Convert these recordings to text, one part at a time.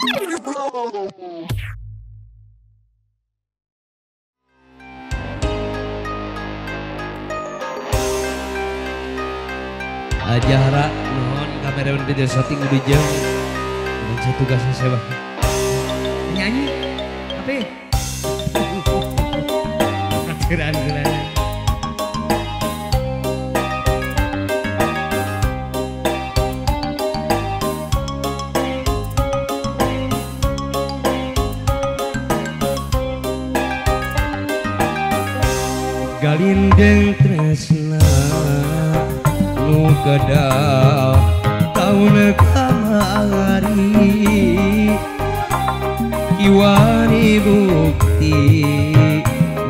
Ajahra mohon kameramen video shooting udah jam. Dan saya tugasnya saya nyanyi apa? Keren. Galindeng tresna nu kedah taun kamari kiwani bukti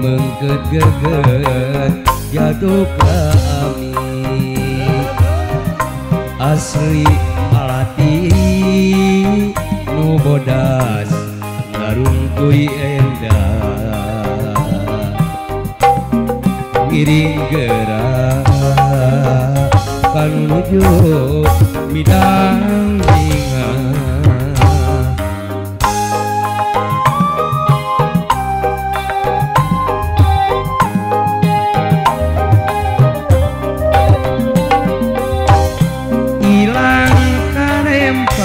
mengket geget jatuh kami asli alati nu bodas ngarungkuy endah ngiring gerak kanuju midang binga ilang karempan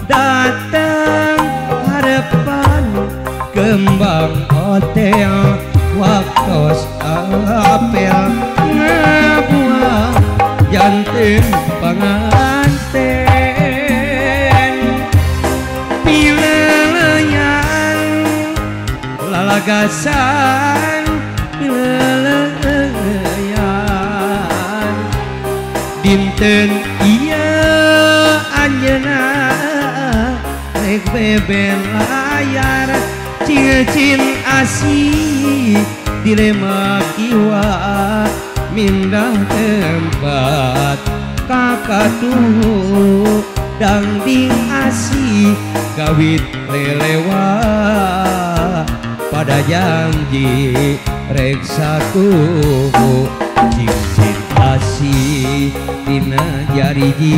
datang harapan kembang hotel waktos apel ngabuah janten panganten pileleyan lalagasan pileleyan dinten iya anjeuna rek beben layar cicin asih dilema kiwa mindah tempat kakatuh dangding asih gawit lelewa pada janji rek satu cincin asih dina jariji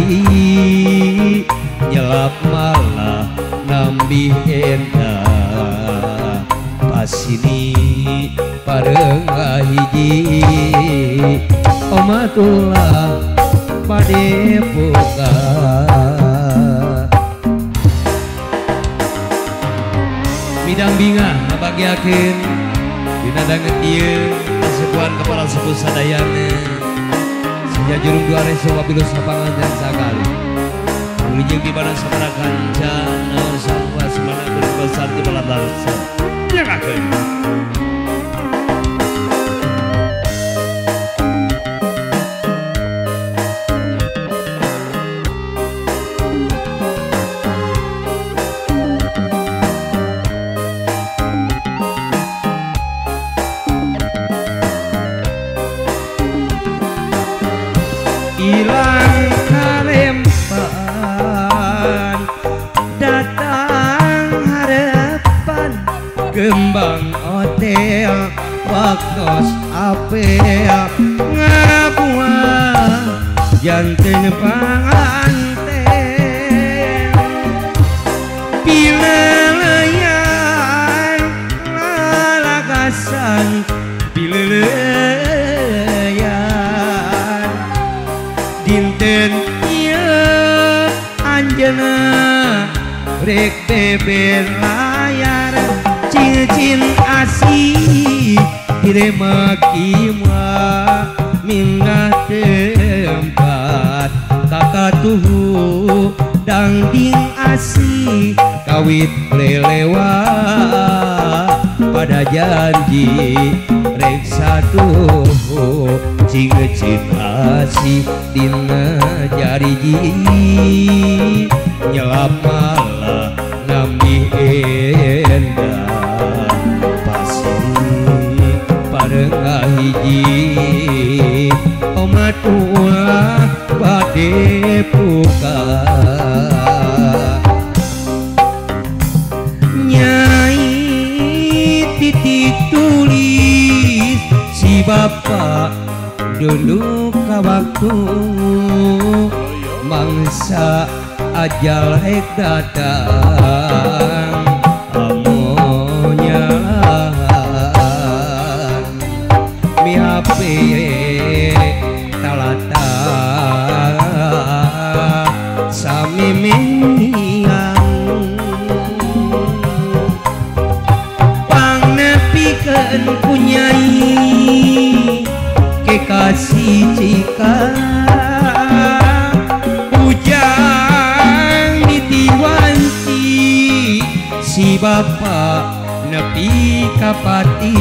nyelap malah nambih endah pasini parengah hiji omatullah pade buka bidang binga ngabagiakeun dina dangeun ieu sebuan kepala sepuh sadayana saja jurung dua reso wabilus sapangan dan sakali wilujeng di mana sabaraha kancana samua semana berbesar di baladarsa jangakeun ilang karempan datang harapan kembang hotel waktos apel ngabuah janten panganten pileleyan lalagasan pileleyan dinten ieu anjeuna rek beben layar cicin asih direma kima mindah tempat kakatuh dangding asih kawit lelewa pada janji rek satu cingecin asih dina jariji nyelap malah nambih endah pasih parengah hiji omatullah bade buka nyai titik tulis si bapak dulu ka waktu mangsa ajal rek datang amonyalan mihape talata sami miang pangnepikeun punyai kekasih cika ujang ditiwanti si bapa nepi kapati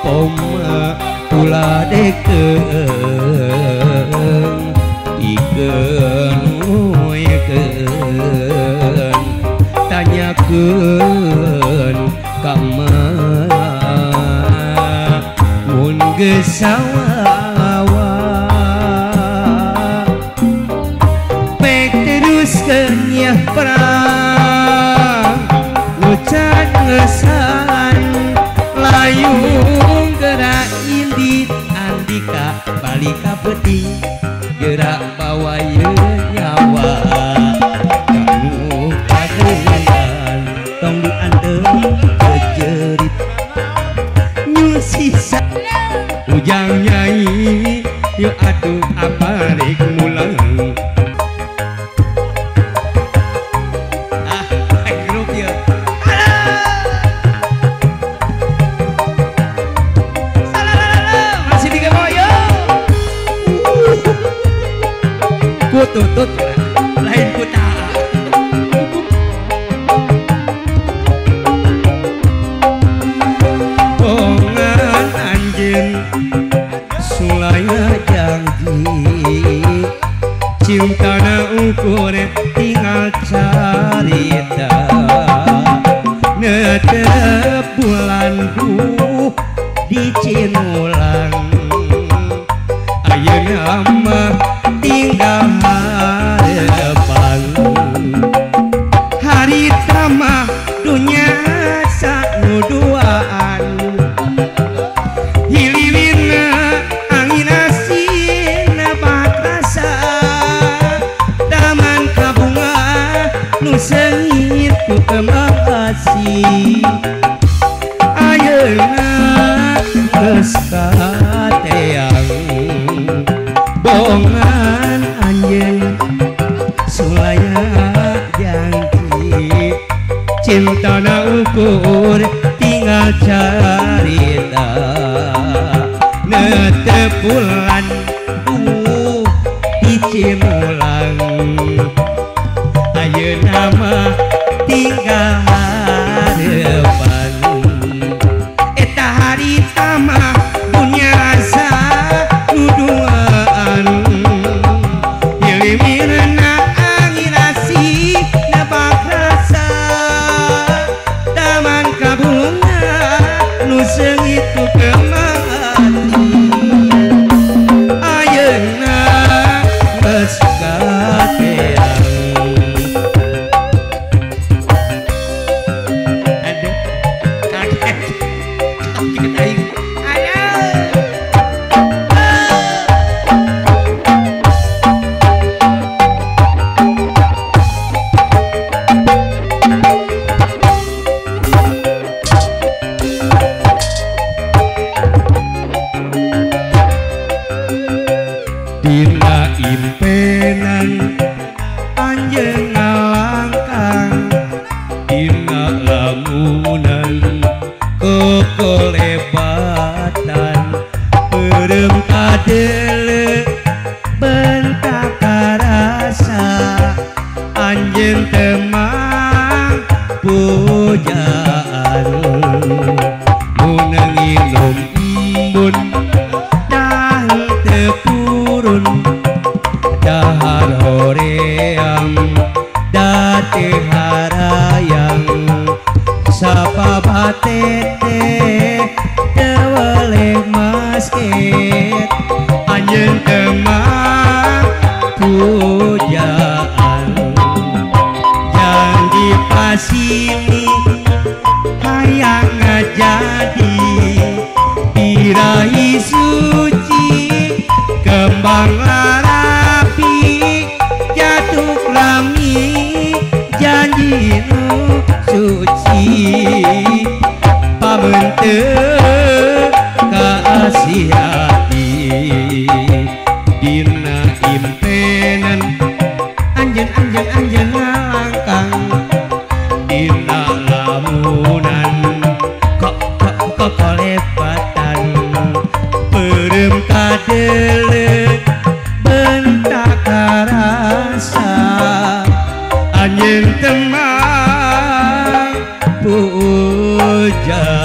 poma ulah dekeun ikeun uekeun tanyakeun ka mun geus sawawa pek teruskeun nya perang ngucat ngesan layung gerak indit andika balik ka pedih gerak bawa nyawa kanu kagean tong dianteng kejerit nyun sisa ujang nyai yuk atuh aparik mulang grup ya masih tiga boyo ku tutut lain ku tak bongan anjeun sulaya janji cintana ukur tinggal carita netep bulan duh di Cinulang ayeuna mah tinggal harapan harita mah dunya sanuduaan hilirina angin asin bakrasa taman kabunga nu sengit ku kembang asih ayeuna geus kateang bongan anjeun sulaya janji cintana ukur tinggal carita netep bulan di Cinulang ayeuna mah tinggal harapan eta harita mah dunya rasa nuduaan hilimirna angin asih nebak rasa taman kabunga nu sengit ku kemati ayeuna geus kateang aduh kaget aing dina impenan anjeun ngalangkang dina lamunan kekolebatan beureum kadeuleu bentak karasa anjeun teu pujaan mun nginum embun dahar teu purun dahar hoream date harayang sapa batete deweleh masket anjeun teu pujaan janji pasini hayang ngajadi birahi suci kembang larapi jatuh puja